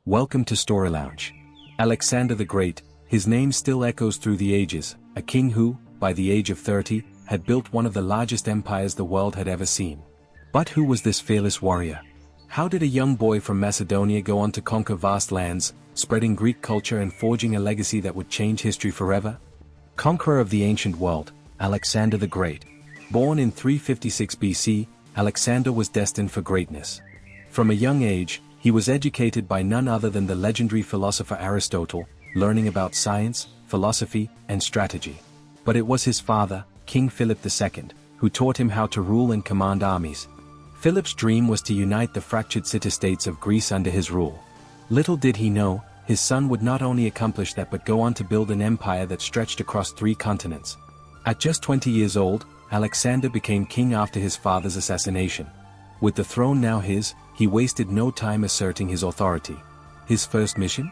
Welcome to Story Lounge. Alexander the Great, his name still echoes through the ages, a king who, by the age of 30, had built one of the largest empires the world had ever seen. But who was this fearless warrior? How did a young boy from Macedonia go on to conquer vast lands, spreading Greek culture and forging a legacy that would change history forever? Conqueror of the ancient world, Alexander the Great. Born in 356 BC, Alexander was destined for greatness. From a young age, he was educated by none other than the legendary philosopher Aristotle, learning about science, philosophy, and strategy. But it was his father, King Philip II, who taught him how to rule and command armies. Philip's dream was to unite the fractured city-states of Greece under his rule. Little did he know, his son would not only accomplish that but go on to build an empire that stretched across 3 continents. At just 20 years old, Alexander became king after his father's assassination. With the throne now his, he wasted no time asserting his authority. His first mission?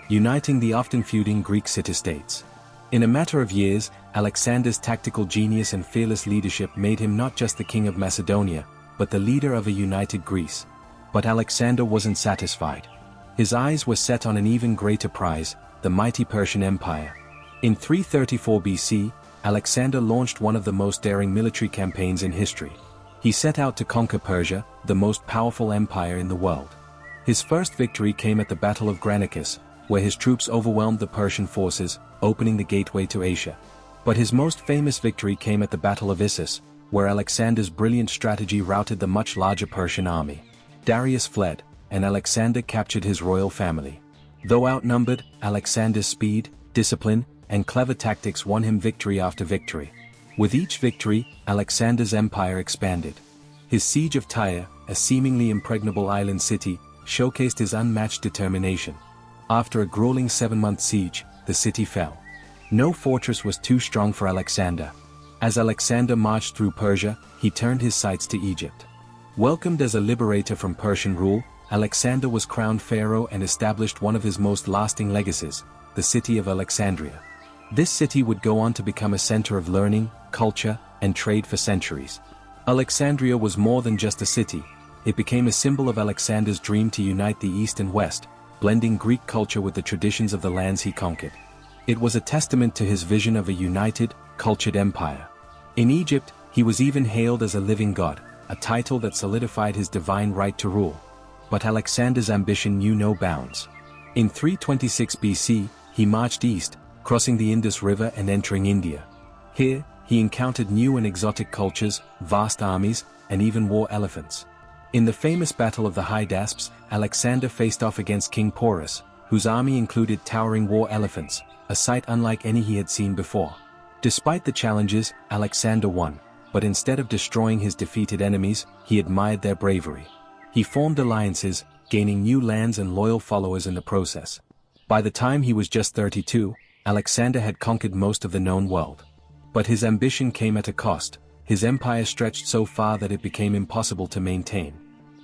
Uniting the often feuding Greek city-states. In a matter of years, Alexander's tactical genius and fearless leadership made him not just the king of Macedonia, but the leader of a united Greece. But Alexander wasn't satisfied. His eyes were set on an even greater prize, the mighty Persian Empire. In 334 BC, Alexander launched one of the most daring military campaigns in history. He set out to conquer Persia, the most powerful empire in the world. His first victory came at the Battle of Granicus, where his troops overwhelmed the Persian forces, opening the gateway to Asia. But his most famous victory came at the Battle of Issus, where Alexander's brilliant strategy routed the much larger Persian army. Darius fled, and Alexander captured his royal family. Though outnumbered, Alexander's speed, discipline, and clever tactics won him victory after victory. With each victory, Alexander's empire expanded. His siege of Tyre, a seemingly impregnable island city, showcased his unmatched determination. After a grueling 7-month siege, the city fell. No fortress was too strong for Alexander. As Alexander marched through Persia, he turned his sights to Egypt. Welcomed as a liberator from Persian rule, Alexander was crowned pharaoh and established one of his most lasting legacies, the city of Alexandria. This city would go on to become a center of learning, culture, and trade for centuries. Alexandria was more than just a city. It became a symbol of Alexander's dream to unite the East and West, blending Greek culture with the traditions of the lands he conquered. It was a testament to his vision of a united, cultured empire. In Egypt, he was even hailed as a living god, a title that solidified his divine right to rule. But Alexander's ambition knew no bounds. In 326 BC, he marched east, crossing the Indus River and entering India. Here, he encountered new and exotic cultures, vast armies, and even war elephants. In the famous Battle of the Hydaspes, Alexander faced off against King Porus, whose army included towering war elephants, a sight unlike any he had seen before. Despite the challenges, Alexander won, but instead of destroying his defeated enemies, he admired their bravery. He formed alliances, gaining new lands and loyal followers in the process. By the time he was just 32, Alexander had conquered most of the known world. But his ambition came at a cost. His empire stretched so far that it became impossible to maintain.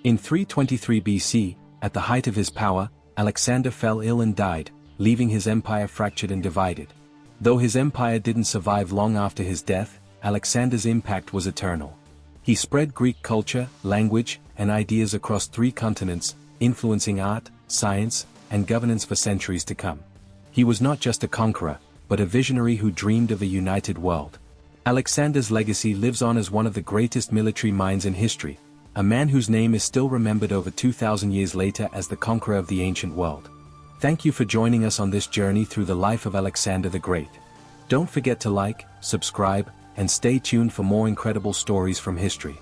In 323 BC, at the height of his power, Alexander fell ill and died, leaving his empire fractured and divided. Though his empire didn't survive long after his death, Alexander's impact was eternal. He spread Greek culture, language, and ideas across 3 continents, influencing art, science, and governance for centuries to come. He was not just a conqueror, but a visionary who dreamed of a united world. Alexander's legacy lives on as one of the greatest military minds in history, a man whose name is still remembered over 2,000 years later as the conqueror of the ancient world. Thank you for joining us on this journey through the life of Alexander the Great. Don't forget to like, subscribe, and stay tuned for more incredible stories from history.